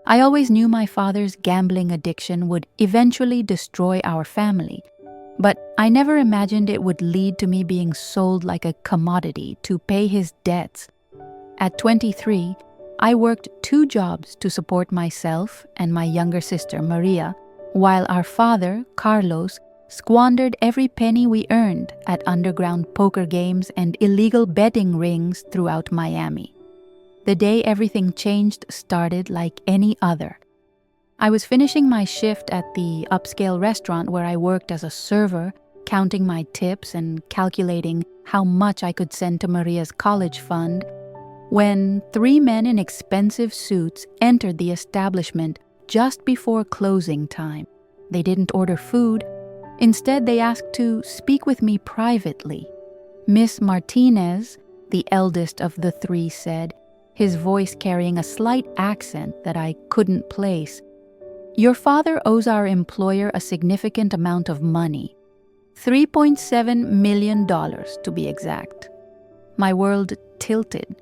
I always knew my father's gambling addiction would eventually destroy our family, but I never imagined it would lead to me being sold like a commodity to pay his debts. At 23, I worked 2 jobs to support myself and my younger sister, Maria, while our father, Carlos, squandered every penny we earned at underground poker games and illegal betting rings throughout Miami. The day everything changed started like any other. I was finishing my shift at the upscale restaurant where I worked as a server, counting my tips and calculating how much I could send to Maria's college fund, when 3 men in expensive suits entered the establishment just before closing time. They didn't order food. Instead, they asked to speak with me privately. Miss Martinez, the eldest of the 3, said, his voice carrying a slight accent that I couldn't place, "Your father owes our employer a significant amount of money. $3.7 million to be exact." My world tilted.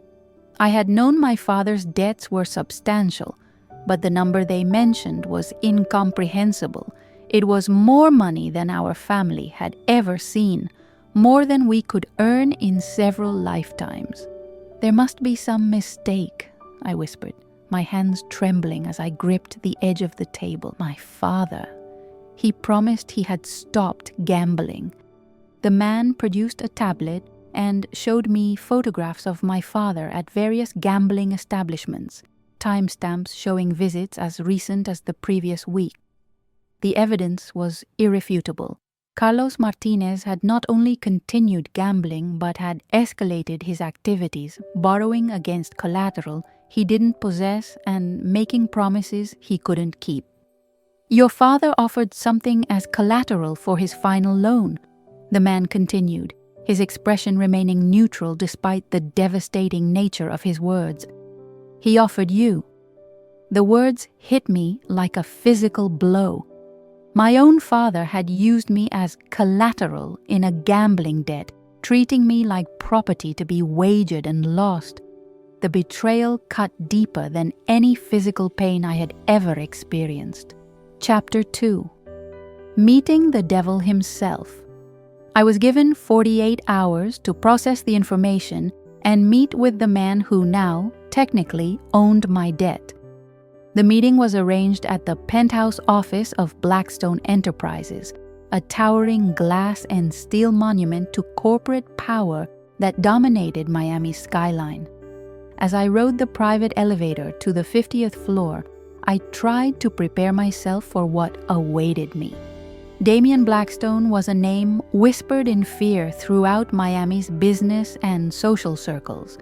I had known my father's debts were substantial, but the number they mentioned was incomprehensible. It was more money than our family had ever seen, more than we could earn in several lifetimes. "There must be some mistake," I whispered, my hands trembling as I gripped the edge of the table. My father. He promised he had stopped gambling. The man produced a tablet and showed me photographs of my father at various gambling establishments, timestamps showing visits as recent as the previous week. The evidence was irrefutable. Carlos Martinez had not only continued gambling but had escalated his activities, borrowing against collateral he didn't possess and making promises he couldn't keep. "Your father offered something as collateral for his final loan," the man continued, his expression remaining neutral despite the devastating nature of his words. "He offered you." The words hit me like a physical blow. My own father had used me as collateral in a gambling debt, treating me like property to be wagered and lost. The betrayal cut deeper than any physical pain I had ever experienced. Chapter 2. Meeting the devil himself. I was given 48 hours to process the information and meet with the man who now, technically, owned my debt. The meeting was arranged at the penthouse office of Blackstone Enterprises, a towering glass and steel monument to corporate power that dominated Miami's skyline. As I rode the private elevator to the 50th floor, I tried to prepare myself for what awaited me. Damien Blackstone was a name whispered in fear throughout Miami's business and social circles.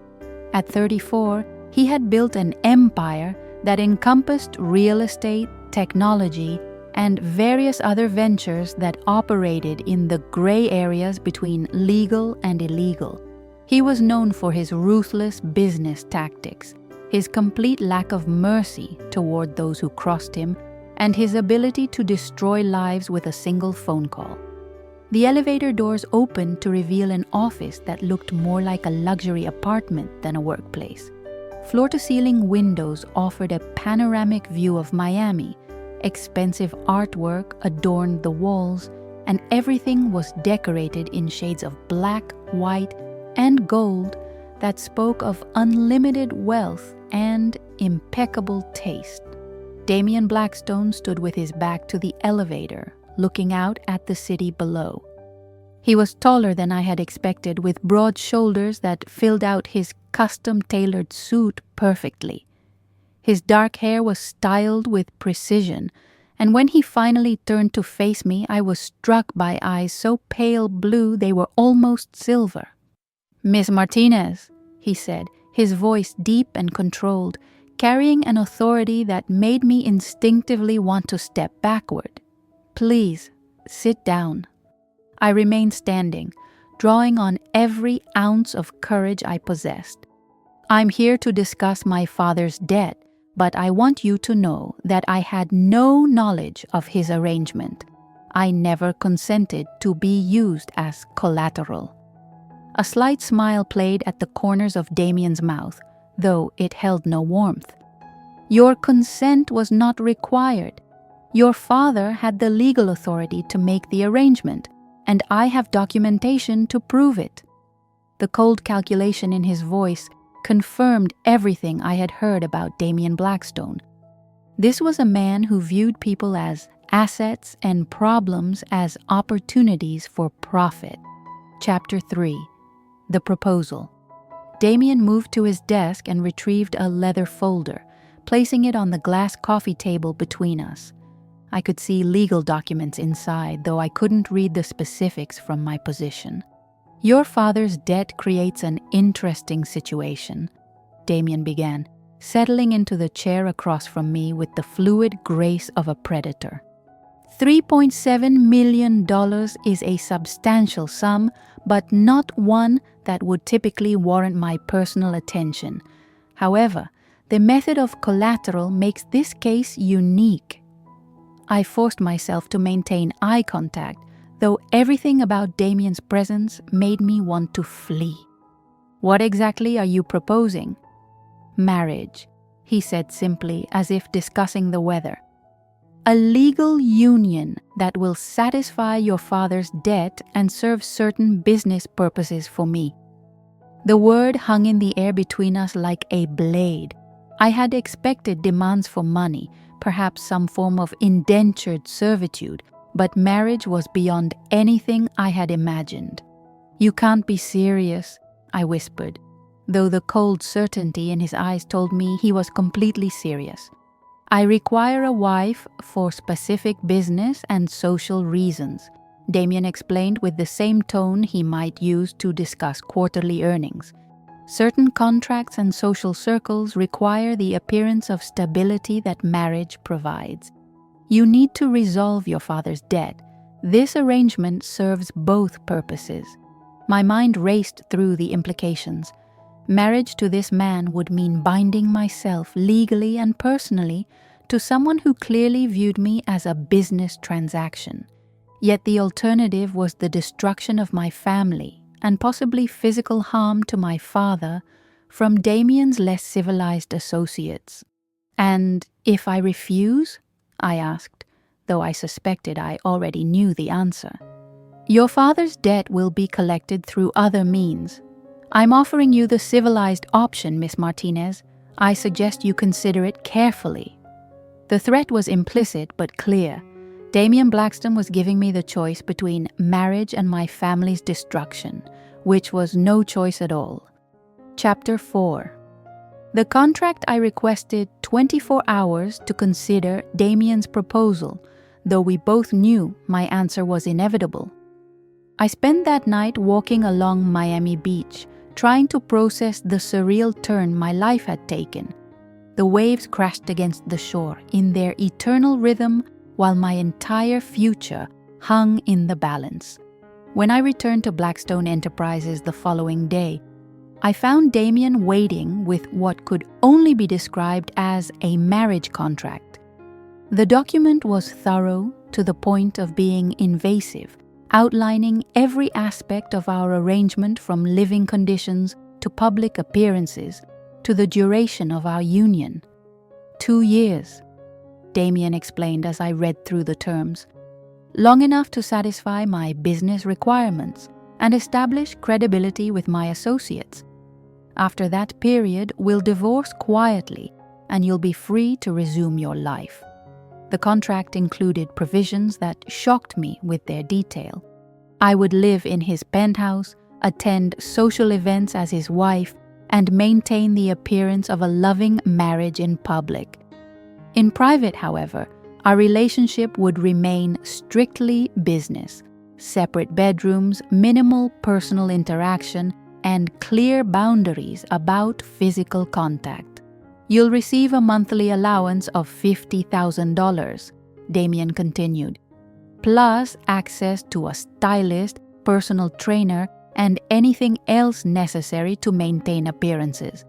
At 34, he had built an empire that encompassed real estate, technology, and various other ventures that operated in the gray areas between legal and illegal. He was known for his ruthless business tactics, his complete lack of mercy toward those who crossed him, and his ability to destroy lives with a single phone call. The elevator doors opened to reveal an office that looked more like a luxury apartment than a workplace. Floor-to-ceiling windows offered a panoramic view of Miami. Expensive artwork adorned the walls, and everything was decorated in shades of black, white, and gold that spoke of unlimited wealth and impeccable taste. Damien Blackstone stood with his back to the elevator, looking out at the city below. He was taller than I had expected, with broad shoulders that filled out his custom-tailored suit perfectly. His dark hair was styled with precision, and when he finally turned to face me, I was struck by eyes so pale blue they were almost silver. "Miss Martinez," he said, his voice deep and controlled, carrying an authority that made me instinctively want to step backward. "Please, sit down." I remained standing, drawing on every ounce of courage I possessed. "I'm here to discuss my father's debt, but I want you to know that I had no knowledge of his arrangement. I never consented to be used as collateral." A slight smile played at the corners of Damien's mouth, though it held no warmth. Your consent was not required. Your father had the legal authority to make the arrangement, and I have documentation to prove it." The cold calculation in his voice confirmed everything I had heard about Damien Blackstone. This was a man who viewed people as assets and problems as opportunities for profit. Chapter 3. The Proposal. Damien moved to his desk and retrieved a leather folder, placing it on the glass coffee table between us. I could see legal documents inside, though I couldn't read the specifics from my position. "Your father's debt creates an interesting situation," Damien began, settling into the chair across from me with the fluid grace of a predator. $3.7 million is a substantial sum, but not one that would typically warrant my personal attention. However, the method of collateral makes this case unique. I forced myself to maintain eye contact, though everything about Damien's presence made me want to flee. "What exactly are you proposing?" "Marriage," he said simply, as if discussing the weather. "A legal union that will satisfy your father's debt and serve certain business purposes for me." The word hung in the air between us like a blade. I had expected demands for money, perhaps some form of indentured servitude, but marriage was beyond anything I had imagined. "You can't be serious," I whispered, though the cold certainty in his eyes told me he was completely serious. "I require a wife for specific business and social reasons," Damien explained with the same tone he might use to discuss quarterly earnings. "Certain contracts and social circles require the appearance of stability that marriage provides. You need to resolve your father's debt. This arrangement serves both purposes." My mind raced through the implications. Marriage to this man would mean binding myself legally and personally to someone who clearly viewed me as a business transaction. Yet the alternative was the destruction of my family and possibly physical harm to my father from Damien's less civilized associates. "And if I refuse?" I asked, though I suspected I already knew the answer. "Your father's debt will be collected through other means. I'm offering you the civilized option, Miss Martinez. I suggest you consider it carefully." The threat was implicit but clear. Damien Blackstone was giving me the choice between marriage and my family's destruction, which was no choice at all. Chapter 4. The contract I requested 24 hours to consider Damien's proposal, though we both knew my answer was inevitable. I spent that night walking along Miami Beach, trying to process the surreal turn my life had taken. The waves crashed against the shore in their eternal rhythm while my entire future hung in the balance. When I returned to Blackstone Enterprises the following day, I found Damien waiting with what could only be described as a marriage contract. The document was thorough to the point of being invasive, outlining every aspect of our arrangement from living conditions to public appearances to the duration of our union. 2 years, Damien explained as I read through the terms. Long enough to satisfy my business requirements and establish credibility with my associates. After that period, we'll divorce quietly and you'll be free to resume your life. The contract included provisions that shocked me with their detail. I would live in his penthouse, attend social events as his wife, and maintain the appearance of a loving marriage in public. In private, however, our relationship would remain strictly business, separate bedrooms, minimal personal interaction, and clear boundaries about physical contact. You'll receive a monthly allowance of $50,000, Damien continued, plus access to a stylist, personal trainer, and anything else necessary to maintain appearances.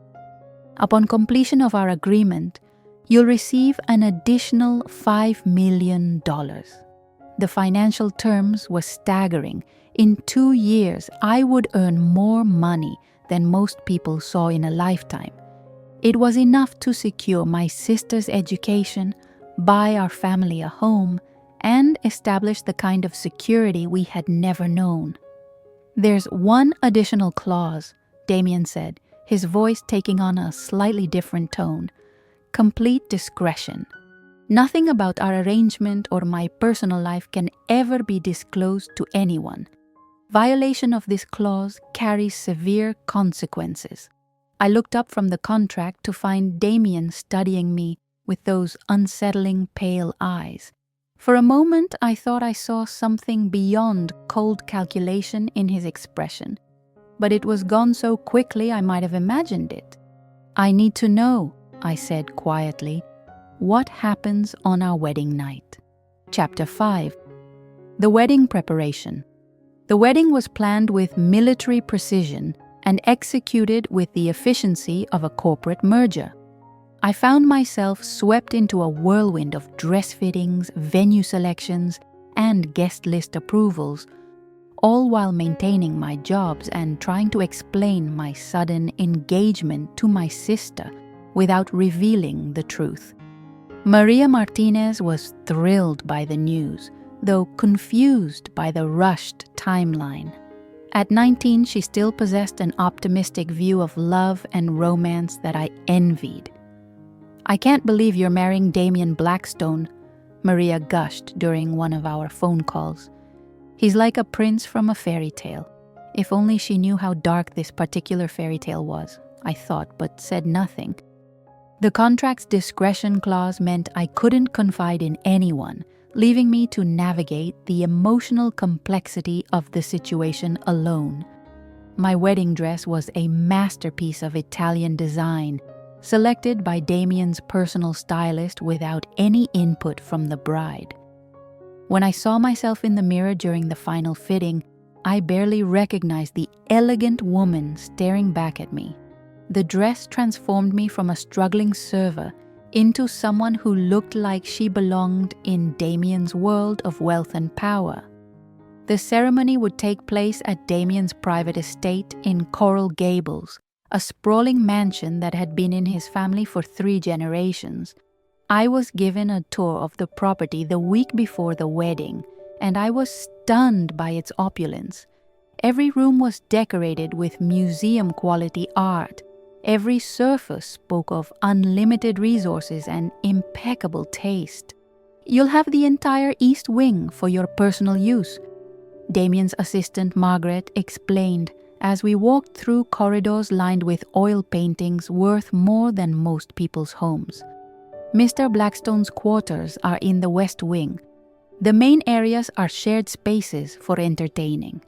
Upon completion of our agreement, you'll receive an additional $5 million. The financial terms were staggering. In 2 years, I would earn more money than most people saw in a lifetime. It was enough to secure my sister's education, buy our family a home, and establish the kind of security we had never known. "There's one additional clause," Damien said, his voice taking on a slightly different tone. "Complete discretion. Nothing about our arrangement or my personal life can ever be disclosed to anyone. Violation of this clause carries severe consequences." I looked up from the contract to find Damien studying me with those unsettling pale eyes. For a moment, I thought I saw something beyond cold calculation in his expression, but it was gone so quickly I might have imagined it. "I need to know," I said quietly, "what happens on our wedding night." Chapter 5. The wedding preparation. The wedding was planned with military precision and executed with the efficiency of a corporate merger. I found myself swept into a whirlwind of dress fittings, venue selections, and guest list approvals, all while maintaining my jobs and trying to explain my sudden engagement to my sister without revealing the truth. Maria Martinez was thrilled by the news, though confused by the rushed timeline. At 19, she still possessed an optimistic view of love and romance that I envied. "I can't believe you're marrying Damien Blackstone," Maria gushed during one of our phone calls. "He's like a prince from a fairy tale." If only she knew how dark this particular fairy tale was, I thought, but said nothing. The contract's discretion clause meant I couldn't confide in anyone, leaving me to navigate the emotional complexity of the situation alone. My wedding dress was a masterpiece of Italian design, selected by Damien's personal stylist without any input from the bride. When I saw myself in the mirror during the final fitting, I barely recognized the elegant woman staring back at me. The dress transformed me from a struggling server into someone who looked like she belonged in Damien's world of wealth and power. The ceremony would take place at Damien's private estate in Coral Gables, a sprawling mansion that had been in his family for 3 generations. I was given a tour of the property the week before the wedding, and I was stunned by its opulence. Every room was decorated with museum-quality art. Every surface spoke of unlimited resources and impeccable taste. "You'll have the entire East Wing for your personal use," Damien's assistant Margaret explained as we walked through corridors lined with oil paintings worth more than most people's homes. "Mr. Blackstone's quarters are in the West Wing. The main areas are shared spaces for entertaining."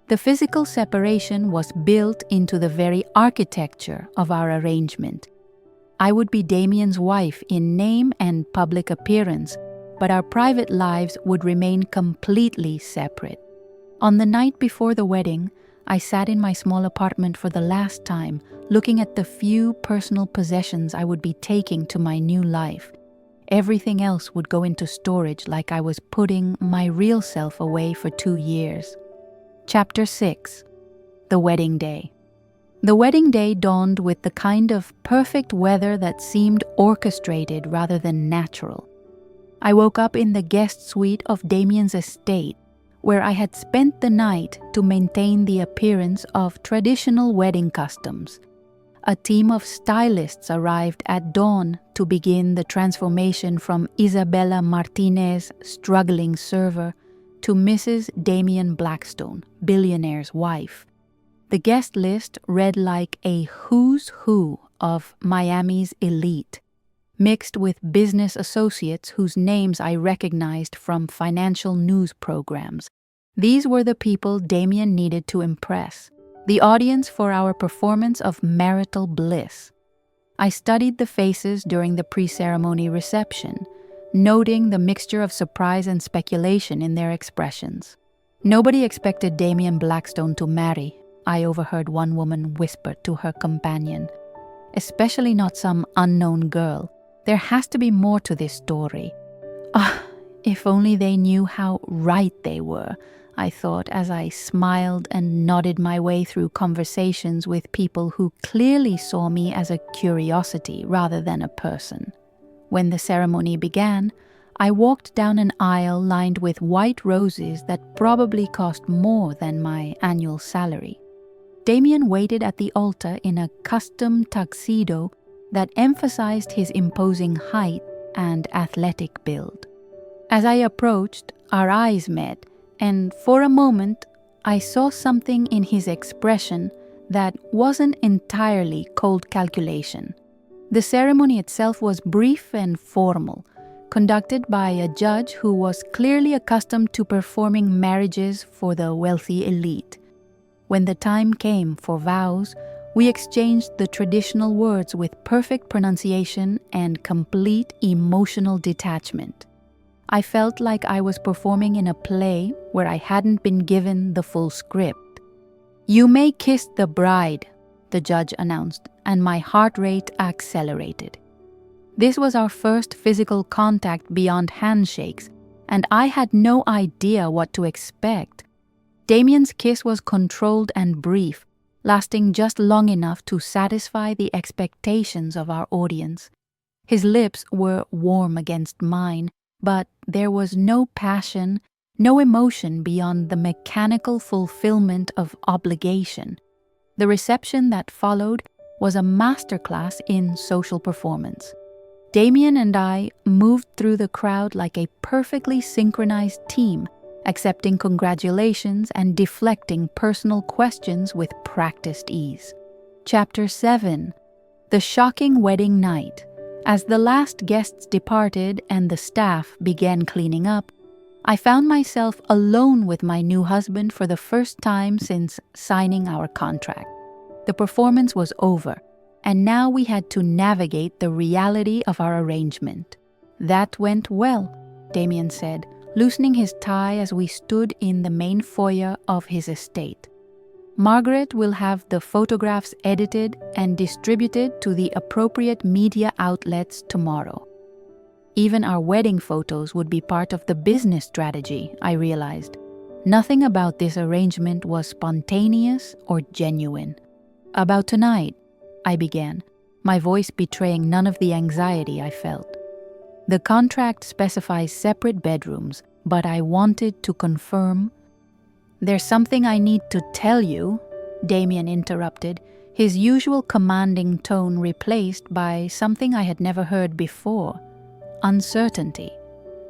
The physical separation was built into the very architecture of our arrangement. I would be Damien's wife in name and public appearance, but our private lives would remain completely separate. On the night before the wedding, I sat in my small apartment for the last time, looking at the few personal possessions I would be taking to my new life. Everything else would go into storage like I was putting my real self away for 2 years. Chapter 6. The Wedding Day. The wedding day dawned with the kind of perfect weather that seemed orchestrated rather than natural. I woke up in the guest suite of Damien's estate, where I had spent the night to maintain the appearance of traditional wedding customs. A team of stylists arrived at dawn to begin the transformation from Isabella Martinez, struggling server, to Mrs. Damien Blackstone, Billionaire's wife. The guest list read like a who's who of Miami's elite, mixed with business associates whose names I recognized from financial news programs. These were the people Damien needed to impress, the audience for our performance of marital bliss. I studied the faces during the pre-ceremony reception, noting the mixture of surprise and speculation in their expressions. "Nobody expected Damien Blackstone to marry," I overheard one woman whisper to her companion. "Especially not some unknown girl. There has to be more to this story." Ah, if only they knew how right they were, I thought as I smiled and nodded my way through conversations with people who clearly saw me as a curiosity rather than a person. When the ceremony began, I walked down an aisle lined with white roses that probably cost more than my annual salary. Damien waited at the altar in a custom tuxedo that emphasized his imposing height and athletic build. As I approached, our eyes met, and for a moment, I saw something in his expression that wasn't entirely cold calculation. The ceremony itself was brief and formal, conducted by a judge who was clearly accustomed to performing marriages for the wealthy elite. When the time came for vows, we exchanged the traditional words with perfect pronunciation and complete emotional detachment. I felt like I was performing in a play where I hadn't been given the full script. "You may kiss the bride," the judge announced, and my heart rate accelerated. This was our first physical contact beyond handshakes, and I had no idea what to expect. Damien's kiss was controlled and brief, lasting just long enough to satisfy the expectations of our audience. His lips were warm against mine, but there was no passion, no emotion beyond the mechanical fulfillment of obligation. The reception that followed was a masterclass in social performance. Damien and I moved through the crowd like a perfectly synchronized team, accepting congratulations and deflecting personal questions with practiced ease. Chapter 7. The Shocking Wedding Night. As the last guests departed and the staff began cleaning up, I found myself alone with my new husband for the first time since signing our contract. The performance was over, and now we had to navigate the reality of our arrangement. "That went well," Damien said, loosening his tie as we stood in the main foyer of his estate. "Margaret will have the photographs edited and distributed to the appropriate media outlets tomorrow." Even our wedding photos would be part of the business strategy, I realized. Nothing about this arrangement was spontaneous or genuine. "About tonight," I began, my voice betraying none of the anxiety I felt. "The contract specifies separate bedrooms, but I wanted to confirm—" "There's something I need to tell you," Damien interrupted, his usual commanding tone replaced by something I had never heard before: uncertainty.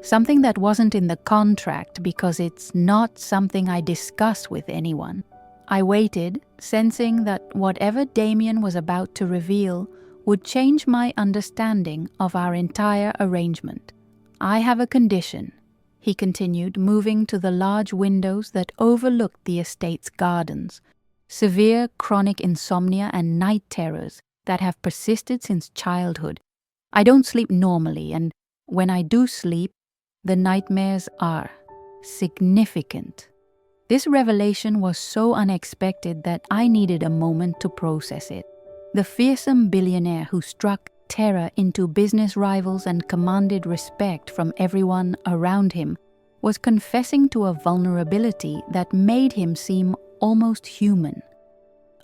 Something that wasn't in the contract because it's not something I discuss with anyone. I waited, sensing that whatever Damien was about to reveal would change my understanding of our entire arrangement. "I have a condition," he continued, moving to the large windows that overlooked the estate's gardens. "Severe chronic insomnia and night terrors that have persisted since childhood. I don't sleep normally, and when I do sleep, the nightmares are significant." This revelation was so unexpected that I needed a moment to process it. The fearsome billionaire who struck terror into business rivals and commanded respect from everyone around him was confessing to a vulnerability that made him seem almost human.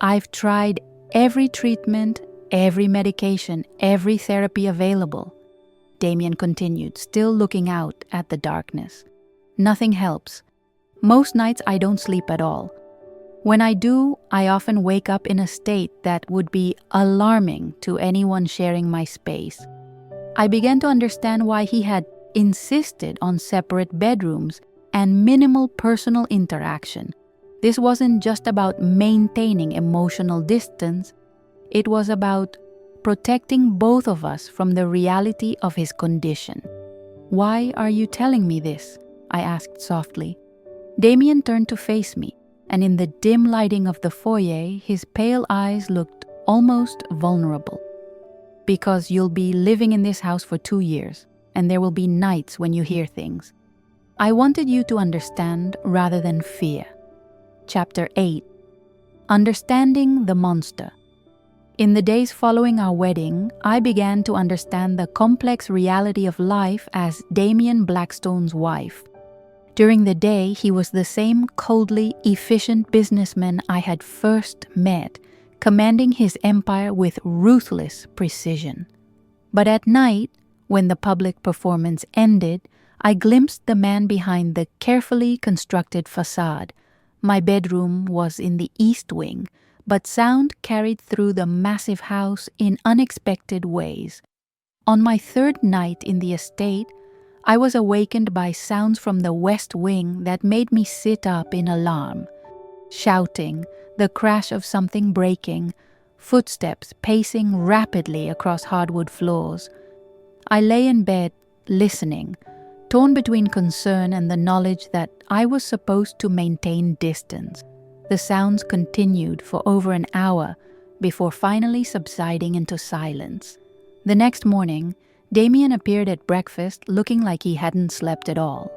"I've tried every treatment, every medication, every therapy available," Damien continued, still looking out at the darkness. "Nothing helps. Most nights I don't sleep at all. When I do, I often wake up in a state that would be alarming to anyone sharing my space." I began to understand why he had insisted on separate bedrooms and minimal personal interaction. This wasn't just about maintaining emotional distance, it was about protecting both of us from the reality of his condition. "Why are you telling me this?" I asked softly. Damien turned to face me, and in the dim lighting of the foyer, his pale eyes looked almost vulnerable. "Because you'll be living in this house for 2 years, and there will be nights when you hear things. I wanted you to understand rather than fear." Chapter 8. Understanding the Monster. In the days following our wedding, I began to understand the complex reality of life as Damien Blackstone's wife. During the day, he was the same coldly efficient businessman I had first met, commanding his empire with ruthless precision. But at night, when the public performance ended, I glimpsed the man behind the carefully constructed facade. My bedroom was in the east wing, but sound carried through the massive house in unexpected ways. On my third night in the estate, I was awakened by sounds from the west wing that made me sit up in alarm. Shouting, the crash of something breaking, footsteps pacing rapidly across hardwood floors. I lay in bed, listening, torn between concern and the knowledge that I was supposed to maintain distance. The sounds continued for over an hour before finally subsiding into silence. The next morning, Damien appeared at breakfast looking like he hadn't slept at all.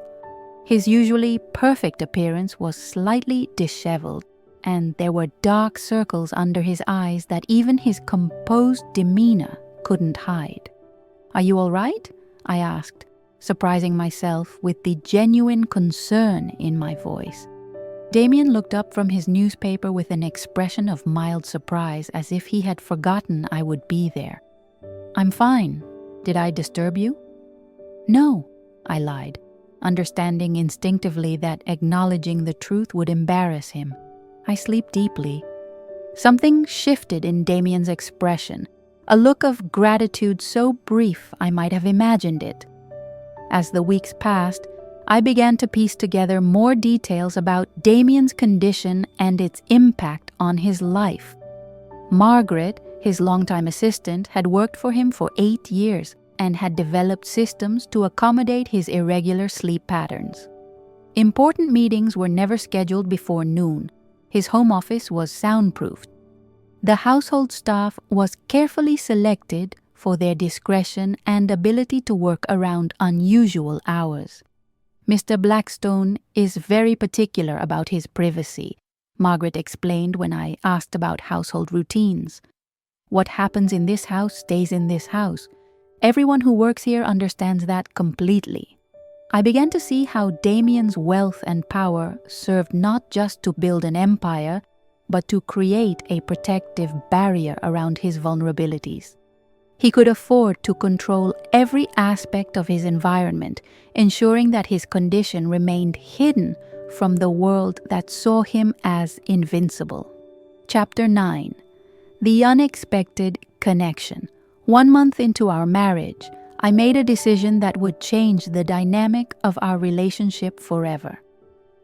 His usually perfect appearance was slightly disheveled, and there were dark circles under his eyes that even his composed demeanor couldn't hide. "Are you all right?" I asked, surprising myself with the genuine concern in my voice. Damien looked up from his newspaper with an expression of mild surprise, as if he had forgotten I would be there. "I'm fine. Did I disturb you?" "No," I lied, understanding instinctively that acknowledging the truth would embarrass him. "I sleep deeply." Something shifted in Damien's expression, a look of gratitude so brief I might have imagined it. As the weeks passed, I began to piece together more details about Damien's condition and its impact on his life. Margaret, his longtime assistant, had worked for him for 8 years and had developed systems to accommodate his irregular sleep patterns. Important meetings were never scheduled before noon. His home office was soundproofed. The household staff was carefully selected for their discretion and ability to work around unusual hours. "Mr. Blackstone is very particular about his privacy," Margaret explained when I asked about household routines. "What happens in this house stays in this house. Everyone who works here understands that completely." I began to see how Damien's wealth and power served not just to build an empire, but to create a protective barrier around his vulnerabilities. He could afford to control every aspect of his environment, ensuring that his condition remained hidden from the world that saw him as invincible. Chapter 9. The Unexpected Connection. 1 month into our marriage, I made a decision that would change the dynamic of our relationship forever.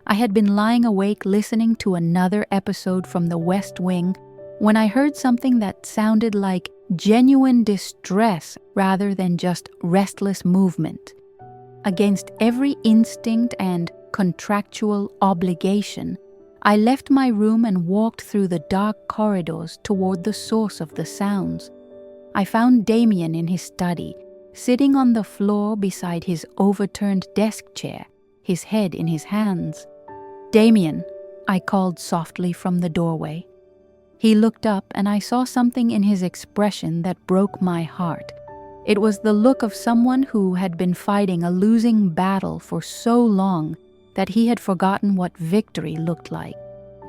I had been lying awake listening to another episode from the West Wing when I heard something that sounded like genuine distress rather than just restless movement. Against every instinct and contractual obligation, I left my room and walked through the dark corridors toward the source of the sounds. I found Damien in his study, sitting on the floor beside his overturned desk chair, his head in his hands. "Damien," I called softly from the doorway. He looked up and I saw something in his expression that broke my heart. It was the look of someone who had been fighting a losing battle for so long that he had forgotten what victory looked like.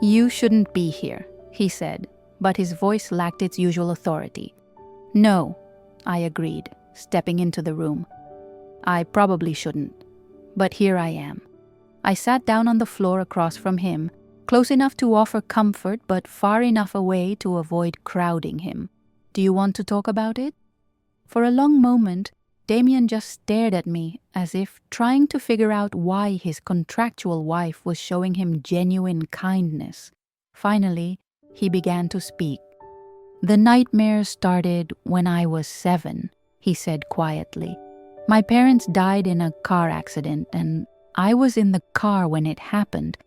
"You shouldn't be here," he said, but his voice lacked its usual authority. "No," I agreed, stepping into the room. "I probably shouldn't, but here I am." I sat down on the floor across from him, close enough to offer comfort but far enough away to avoid crowding him. "Do you want to talk about it?" For a long moment, Damien just stared at me as if trying to figure out why his contractual wife was showing him genuine kindness. Finally, he began to speak. "The nightmares started when I was 7, he said quietly. "My parents died in a car accident and I was in the car when it happened.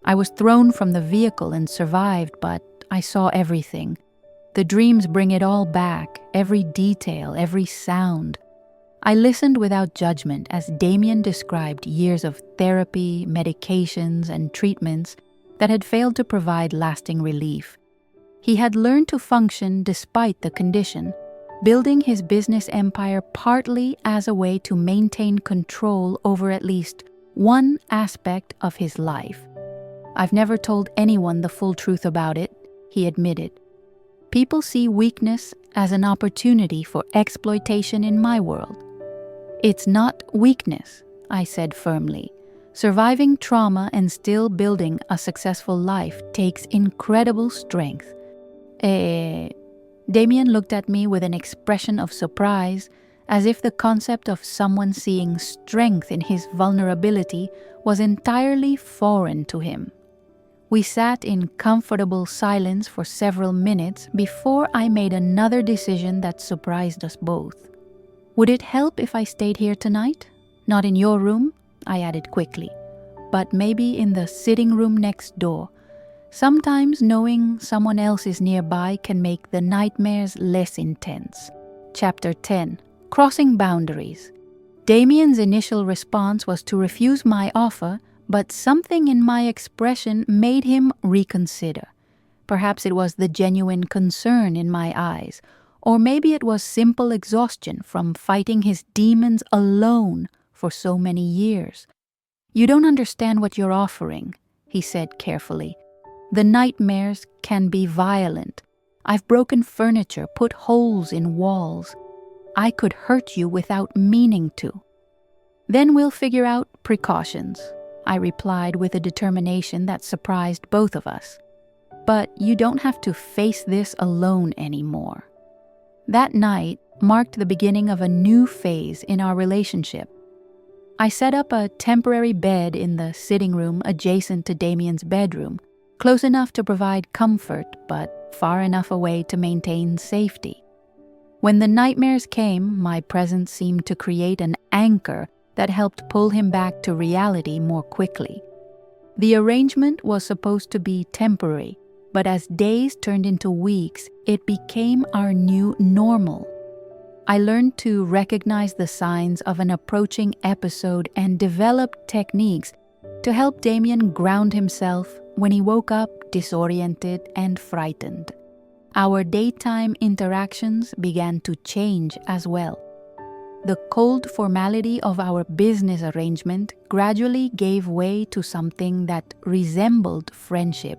I was thrown from the vehicle and survived, but I saw everything. The dreams bring it all back, every detail, every sound." I listened without judgment as Damien described years of therapy, medications, and treatments that had failed to provide lasting relief. He had learned to function despite the condition, building his business empire partly as a way to maintain control over at least one aspect of his life. I've never told anyone the full truth about it, he admitted. People see weakness as an opportunity for exploitation in my world. It's not weakness, I said firmly. Surviving trauma and still building a successful life takes incredible strength. Damien looked at me with an expression of surprise, as if the concept of someone seeing strength in his vulnerability was entirely foreign to him. We sat in comfortable silence for several minutes before I made another decision that surprised us both. Would it help if I stayed here tonight? Not in your room, I added quickly, but maybe in the sitting room next door. Sometimes knowing someone else is nearby can make the nightmares less intense. Chapter 10. Crossing Boundaries. Damien's initial response was to refuse my offer, but something in my expression made him reconsider. Perhaps it was the genuine concern in my eyes, or maybe it was simple exhaustion from fighting his demons alone for so many years. You don't understand what you're offering, he said carefully. The nightmares can be violent. I've broken furniture, put holes in walls. I could hurt you without meaning to. Then we'll figure out precautions, I replied with a determination that surprised both of us. But you don't have to face this alone anymore. That night marked the beginning of a new phase in our relationship. I set up a temporary bed in the sitting room adjacent to Damien's bedroom, close enough to provide comfort, but far enough away to maintain safety. When the nightmares came, my presence seemed to create an anchor that helped pull him back to reality more quickly. The arrangement was supposed to be temporary, but as days turned into weeks, it became our new normal. I learned to recognize the signs of an approaching episode and developed techniques to help Damien ground himself when he woke up disoriented and frightened. Our daytime interactions began to change as well. The cold formality of our business arrangement gradually gave way to something that resembled friendship.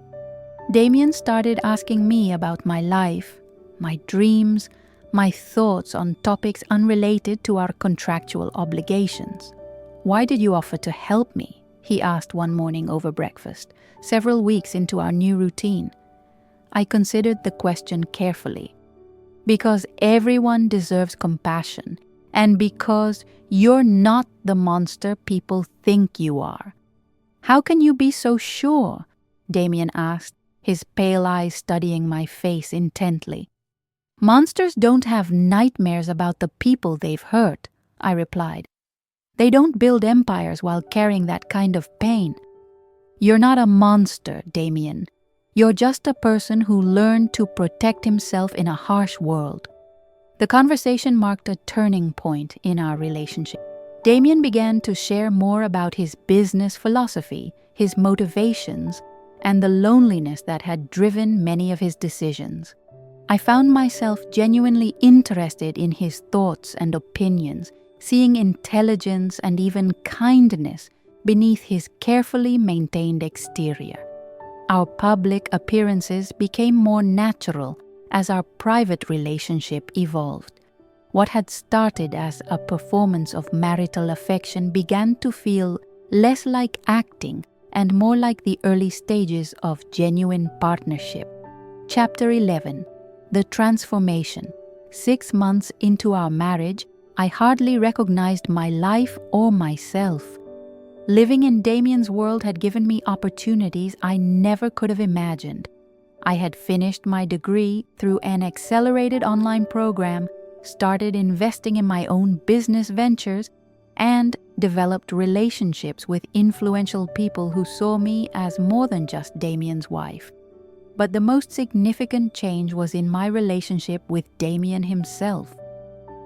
Damien started asking me about my life, my dreams, my thoughts on topics unrelated to our contractual obligations. "Why did you offer to help me?" he asked one morning over breakfast, several weeks into our new routine. I considered the question carefully. Because everyone deserves compassion, and because you're not the monster people think you are. "How can you be so sure?" Damien asked, his pale eyes studying my face intently. "Monsters don't have nightmares about the people they've hurt," I replied. "They don't build empires while carrying that kind of pain." "You're not a monster, Damien. You're just a person who learned to protect himself in a harsh world." The conversation marked a turning point in our relationship. Damien began to share more about his business philosophy, his motivations, and the loneliness that had driven many of his decisions. I found myself genuinely interested in his thoughts and opinions, seeing intelligence and even kindness beneath his carefully maintained exterior. Our public appearances became more natural as our private relationship evolved. What had started as a performance of marital affection began to feel less like acting and more like the early stages of genuine partnership. Chapter 11. The Transformation. 6 months into our marriage, I hardly recognized my life or myself. Living in Damien's world had given me opportunities I never could have imagined. I had finished my degree through an accelerated online program, started investing in my own business ventures, and developed relationships with influential people who saw me as more than just Damien's wife. But the most significant change was in my relationship with Damien himself.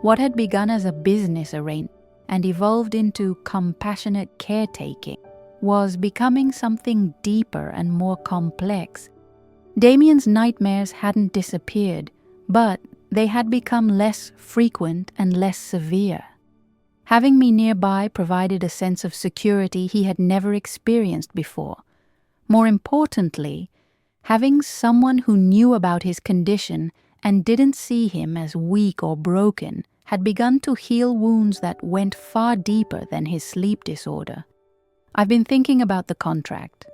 What had begun as a business arrangement and evolved into compassionate caretaking was becoming something deeper and more complex. Damien's nightmares hadn't disappeared, but they had become less frequent and less severe. Having me nearby provided a sense of security he had never experienced before. More importantly, having someone who knew about his condition and didn't see him as weak or broken had begun to heal wounds that went far deeper than his sleep disorder. "I've been thinking about the contract,"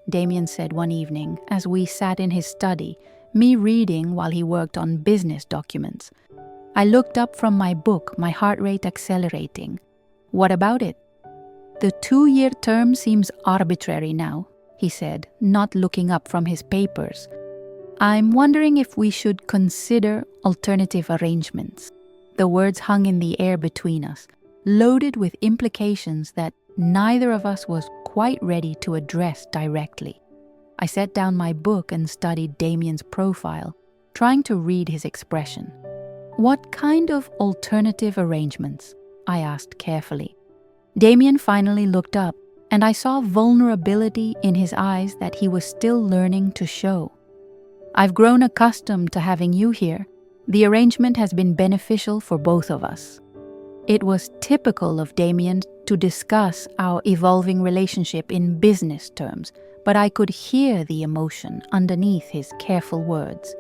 Damien said one evening as we sat in his study, me reading while he worked on business documents. I looked up from my book, my heart rate accelerating. "What about it?" "The 2-year term seems arbitrary now," he said, not looking up from his papers. "I'm wondering if we should consider alternative arrangements." The words hung in the air between us, loaded with implications that neither of us was quite ready to address directly. I set down my book and studied Damien's profile, trying to read his expression. "What kind of alternative arrangements?" I asked carefully. Damien finally looked up, and I saw vulnerability in his eyes that he was still learning to show. "I've grown accustomed to having you here. The arrangement has been beneficial for both of us." It was typical of Damien to discuss our evolving relationship in business terms, but I could hear the emotion underneath his careful words.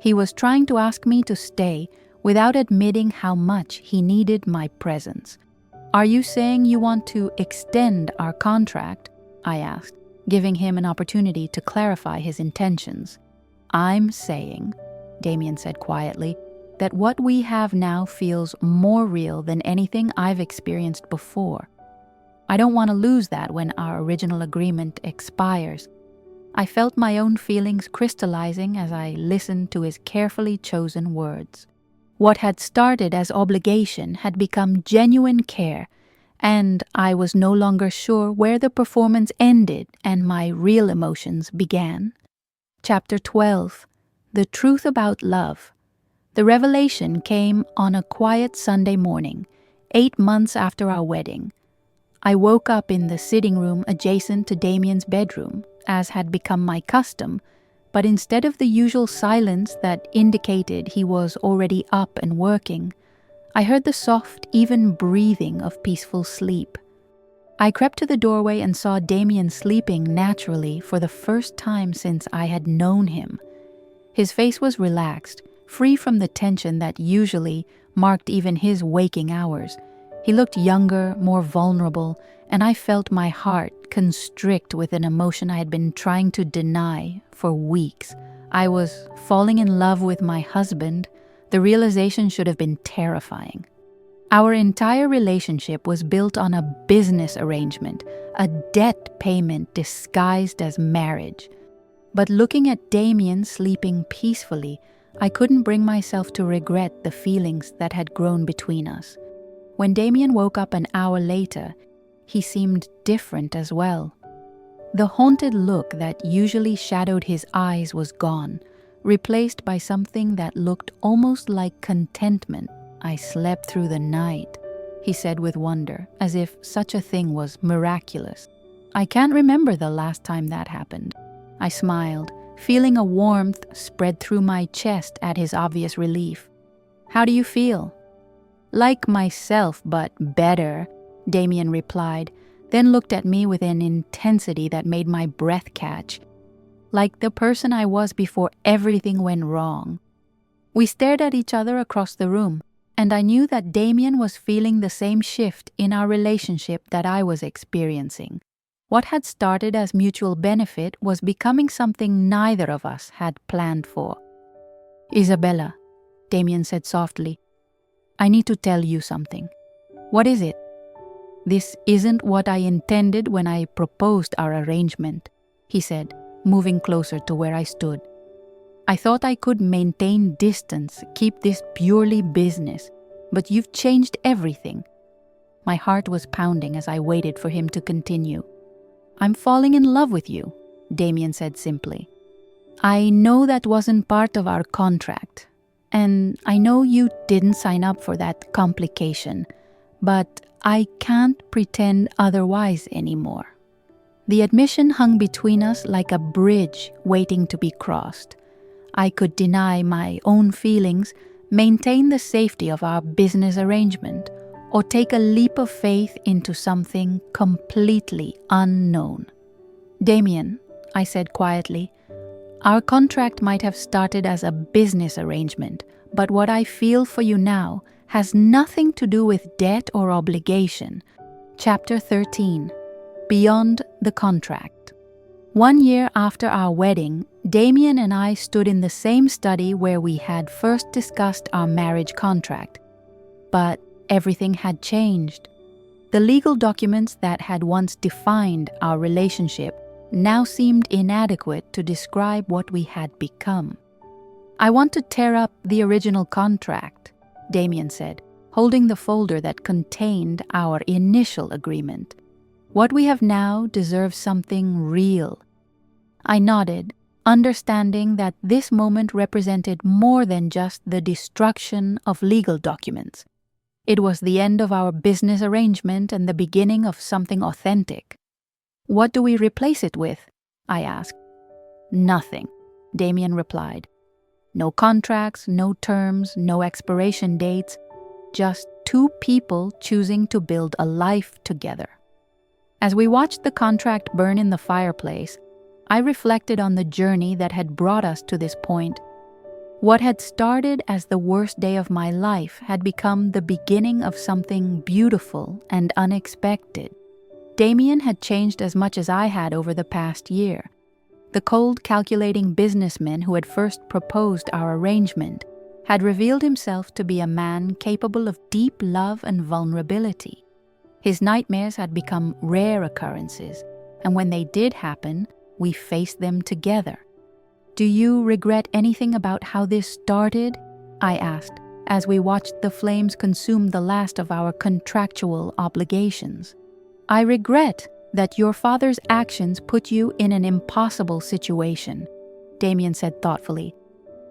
He was trying to ask me to stay without admitting how much he needed my presence. "Are you saying you want to extend our contract?" I asked, giving him an opportunity to clarify his intentions. "I'm saying," Damien said quietly, "that what we have now feels more real than anything I've experienced before. I don't want to lose that when our original agreement expires." I felt my own feelings crystallizing as I listened to his carefully chosen words. What had started as obligation had become genuine care, and I was no longer sure where the performance ended and my real emotions began. Chapter 12. The Truth About Love. The revelation came on a quiet Sunday morning, 8 months after our wedding. I woke up in the sitting room adjacent to Damien's bedroom, as had become my custom, but instead of the usual silence that indicated he was already up and working, I heard the soft, even breathing of peaceful sleep. I crept to the doorway and saw Damien sleeping naturally for the first time since I had known him. His face was relaxed, free from the tension that usually marked even his waking hours. He looked younger, more vulnerable, and I felt my heart constrict with an emotion I had been trying to deny for weeks. I was falling in love with my husband. The realization should have been terrifying. Our entire relationship was built on a business arrangement, a debt payment disguised as marriage. But looking at Damien sleeping peacefully, I couldn't bring myself to regret the feelings that had grown between us. When Damien woke up an hour later, he seemed different as well. The haunted look that usually shadowed his eyes was gone, replaced by something that looked almost like contentment. "I slept through the night," he said with wonder, as if such a thing was miraculous. "I can't remember the last time that happened." I smiled, feeling a warmth spread through my chest at his obvious relief. "How do you feel?" "Like myself, but better," Damien replied, then looked at me with an intensity that made my breath catch. "Like the person I was before everything went wrong." We stared at each other across the room, and I knew that Damien was feeling the same shift in our relationship that I was experiencing. What had started as mutual benefit was becoming something neither of us had planned for. "Isabella," Damien said softly, "I need to tell you something." "What is it?" "This isn't what I intended when I proposed our arrangement," he said, moving closer to where I stood. "I thought I could maintain distance, keep this purely business, but you've changed everything." My heart was pounding as I waited for him to continue. "I'm falling in love with you," Damien said simply. "I know that wasn't part of our contract, and I know you didn't sign up for that complication, but I can't pretend otherwise anymore." The admission hung between us like a bridge waiting to be crossed. I could deny my own feelings, maintain the safety of our business arrangement, or take a leap of faith into something completely unknown. Damien, I said quietly, our contract might have started as a business arrangement, but what I feel for you now has nothing to do with debt or obligation. Chapter 13. Beyond the Contract. 1 year after our wedding, Damien and I stood in the same study where we had first discussed our marriage contract. But everything had changed. The legal documents that had once defined our relationship now seemed inadequate to describe what we had become. I want to tear up the original contract, Damien said, holding the folder that contained our initial agreement. What we have now deserves something real. I nodded, understanding that this moment represented more than just the destruction of legal documents. It was the end of our business arrangement and the beginning of something authentic. What do we replace it with? I asked. Nothing, Damien replied. No contracts, no terms, no expiration dates, just two people choosing to build a life together. As we watched the contract burn in the fireplace, I reflected on the journey that had brought us to this point. What had started as the worst day of my life had become the beginning of something beautiful and unexpected. Damien had changed as much as I had over the past year. The cold, calculating businessman who had first proposed our arrangement had revealed himself to be a man capable of deep love and vulnerability. His nightmares had become rare occurrences, and when they did happen, we faced them together. Do you regret anything about how this started? I asked, as we watched the flames consume the last of our contractual obligations. I regret that your father's actions put you in an impossible situation, Damien said thoughtfully.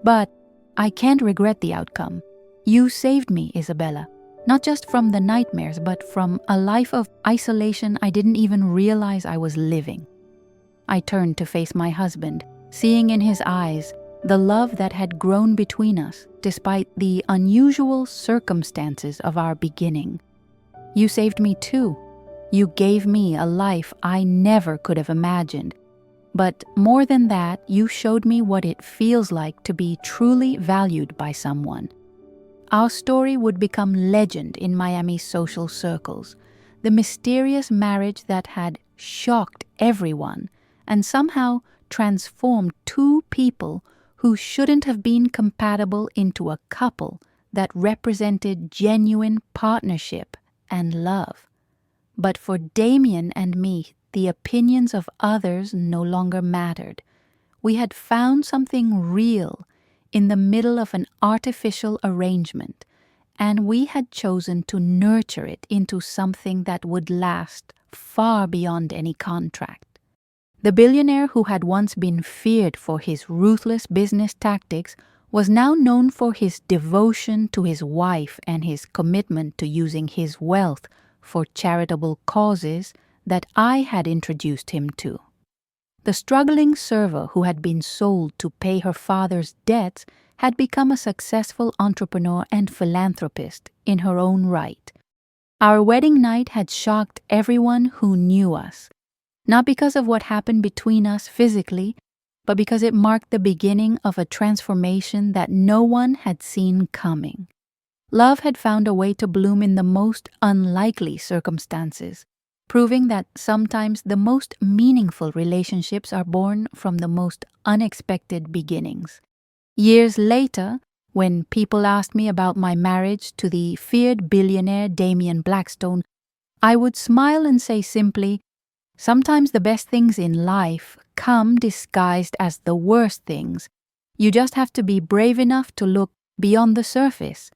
But I can't regret the outcome. You saved me, Isabella, not just from the nightmares, but from a life of isolation I didn't even realize I was living. I turned to face my husband, seeing in his eyes the love that had grown between us despite the unusual circumstances of our beginning. You saved me too. You gave me a life I never could have imagined. But more than that, you showed me what it feels like to be truly valued by someone. Our story would become legend in Miami's social circles, the mysterious marriage that had shocked everyone and somehow transformed two people who shouldn't have been compatible into a couple that represented genuine partnership and love. But for Damien and me, the opinions of others no longer mattered. We had found something real in the middle of an artificial arrangement, and we had chosen to nurture it into something that would last far beyond any contract. The billionaire who had once been feared for his ruthless business tactics was now known for his devotion to his wife and his commitment to using his wealth for charitable causes that I had introduced him to. The struggling server who had been sold to pay her father's debts had become a successful entrepreneur and philanthropist in her own right. Our wedding night had shocked everyone who knew us, not because of what happened between us physically, but because it marked the beginning of a transformation that no one had seen coming. Love had found a way to bloom in the most unlikely circumstances, proving that sometimes the most meaningful relationships are born from the most unexpected beginnings. Years later, when people asked me about my marriage to the feared billionaire Damien Blackstone, I would smile and say simply, sometimes the best things in life come disguised as the worst things. You just have to be brave enough to look beyond the surface.